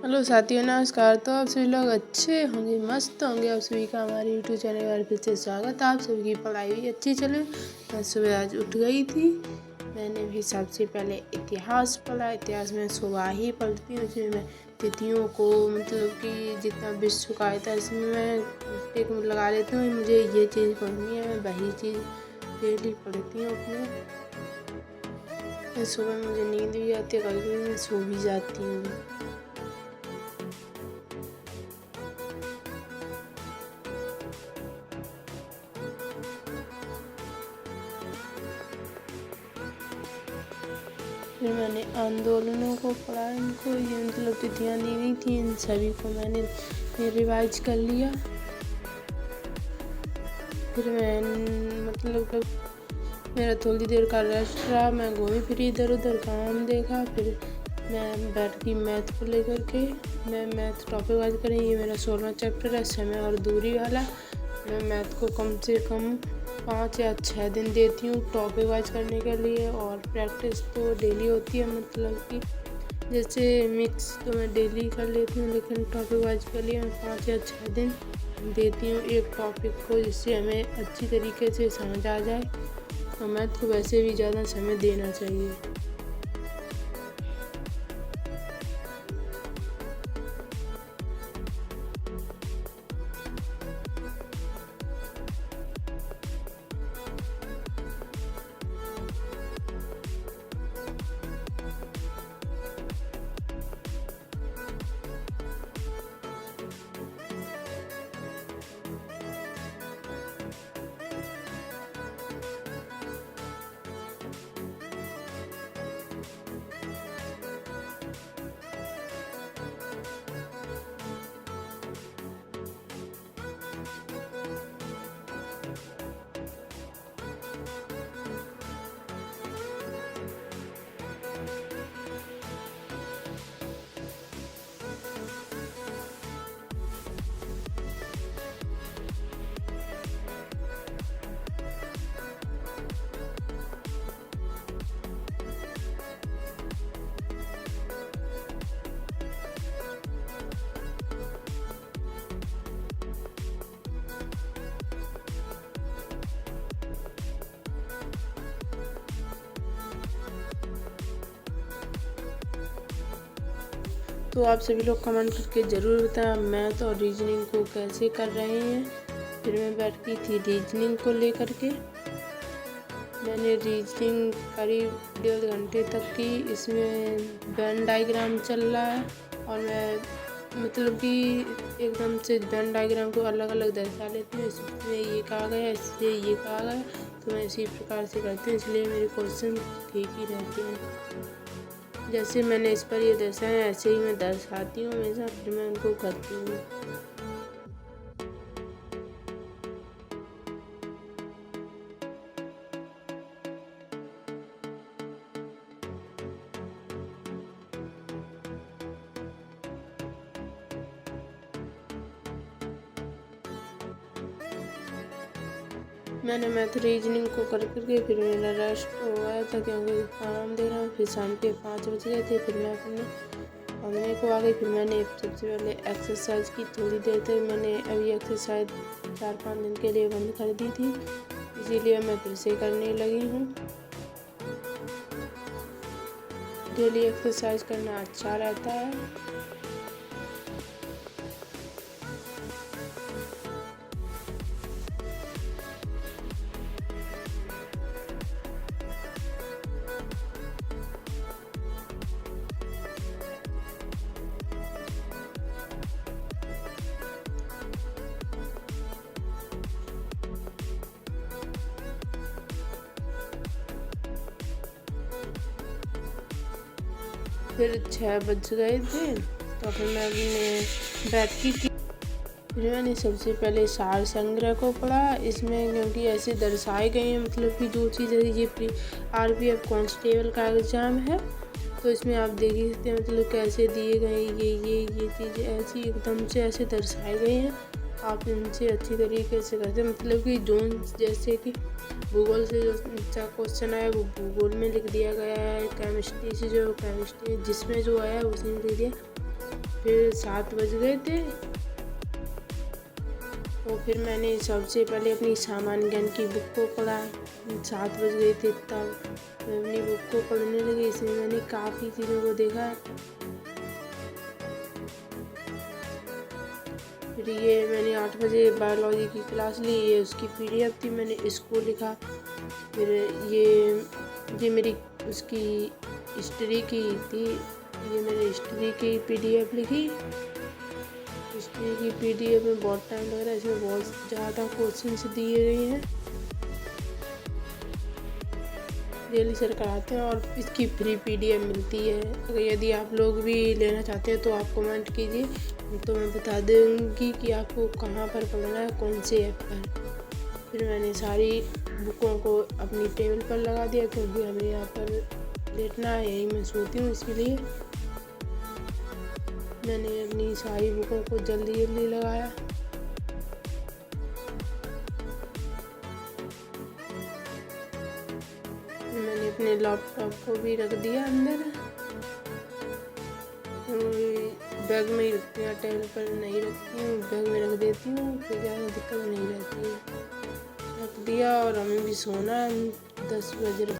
Hello साथियों, नमस्कार। तो आप सभी लोग अच्छे होंगे, मस्त होंगे। आप सभी का हमारे यूट्यूब चैनल पर फिर से स्वागत है। आप सभी की पढ़ाई भी अच्छी चले। मैं सुबह आज उठ गई थी। मैंने भी सबसे पहले इतिहास पढ़ा। इतिहास में सुबह ही पढ़ती हूँ। उसमें मैं तिथियों को मतलब कि जितना विश्व का इतिहास इसमें मैं टिक लगा लेती हूँ। मुझे ये चीज़ पढ़नी है, मैं वही चीज़ डेली पढ़ती हूँ अपने। सुबह मुझे नींद भी आती है, कभी कभी मैं सो भी जाती हूँ। फिर मैंने आंदोलनों को पढ़ा। इनको ये मतलब तिथियाँ दी गई थी, इन सभी को मैंने रिवाइज कर लिया। फिर मैं मतलब मेरा थोड़ी देर का रेस्ट रहा। मैं घूमी फिरी इधर उधर, काम देखा। फिर मैं बैठ गई मैथ को लेकर के। मैं मैथ टॉपिक वाइज करें। ये मेरा 16वां चैप्टर है, समय और दूरी वाला। मैं मैथ को कम से कम 5 या 6 दिन देती हूँ टॉपिक वाइज करने के लिए। और प्रैक्टिस तो डेली होती है, मतलब कि जैसे मिक्स तो मैं डेली कर लेती हूँ, लेकिन टॉपिक वाइज के लिए मैं 5 या 6 दिन देती हूँ एक टॉपिक को, जिससे हमें अच्छी तरीके से समझ आ जाए। और मैथ को वैसे भी ज़्यादा समय देना चाहिए। तो आप सभी लोग कमेंट करके ज़रूर बताएं मैथ और रीजनिंग को कैसे कर रहे हैं। फिर मैं बैठ गई थी रीजनिंग को लेकर के। मैंने रीजनिंग करीब 1.5 घंटे तक की। इसमें वेन डायग्राम चल रहा है और मैं मतलब कि एकदम से वेन डायग्राम को अलग अलग दर्शा लेती हूँ। इसमें ये कहा गया, इससे ये कहा गया, तो मैं इसी प्रकार से करती हूँ, इसलिए मेरे क्वेश्चन ठीक ही रहते हैं। जैसे मैंने इस पर ये दर्शाया ऐसे ही मैं दर्शाती हूँ हमेशा, फिर मैं उनको करती हूँ। मैंने मैथ रीजनिंग को कर करके फिर मेरा रेस्ट हो गया था, क्योंकि काम दे रहा हूँ। फिर शाम के 5 बज गए थे। फिर मैं अपने पढ़ने को आ गई। फिर मैंने सबसे पहले एक्सरसाइज की थोड़ी देर तक। मैंने अभी एक्सरसाइज 4-5 दिन के लिए बंद कर दी थी, इसीलिए मैं फिर से करने लगी हूँ। डेली एक्सरसाइज करना अच्छा रहता है। फिर 6 बज गए थे, तो फिर मैं अपने बैठी थी। फिर मैंने सबसे पहले सार संग्रह को पढ़ा। इसमें क्योंकि ऐसे दर्शाए गए हैं, मतलब कि जो चीज़ ये RPF कांस्टेबल का एग्ज़ाम है, तो इसमें आप देख ही सकते हैं मतलब कैसे दिए गए ये चीज़ें ऐसी एकदम से ऐसे दर्शाए गए हैं। आप इनसे अच्छी तरीके से करते हैं, मतलब कि जोन जैसे कि भूगोल से जो क्वेश्चन आया वो भूगोल में लिख दिया गया है। केमिस्ट्री से जो केमिस्ट्री जिसमें जो आया उसी में लिख दिया। फिर 7 बज गए थे। तो फिर मैंने सबसे पहले अपनी सामान्य ज्ञान की बुक को पढ़ा। 7 बज गए थे तब मैं अपनी बुक को पढ़ने लगी। इसमें मैंने काफ़ी चीज़ों को देखा। फिर ये मैंने 8 बजे बायोलॉजी की क्लास ली, ये उसकी PDF थी, मैंने इसको लिखा। फिर ये मेरी उसकी हिस्ट्री की थी, ये मैंने हिस्ट्री की PDF लिखी। हिस्ट्री की PDF में बहुत टाइम लग रहा है, इसमें बहुत ज़्यादा क्वेश्चंस दिए गए हैं। डेली सर कराते हैं और इसकी फ्री PDF मिलती है। अगर यदि आप लोग भी लेना चाहते हैं तो आप कमेंट कीजिए, तो मैं बता दूँगी कि आपको कहाँ पर पढ़ना है, कौन से ऐप पर। फिर मैंने सारी बुकों को अपनी टेबल पर लगा दिया, क्योंकि हमें यहाँ पर लेटना है, यही मैं सोती हूँ, इसलिए मैंने अपनी सारी बुकों को जल्दी जल्दी लगाया। मैंने अपने लैपटॉप को भी रख दिया अंदर, बैग में ही रखती हूँ, टेबल पर नहीं रखती हूँ, बैग में रख देती हूँ, फिर ज़्यादा दिक्कत नहीं रहती है। रख दिया और हमें भी सोना 10 बज रहे।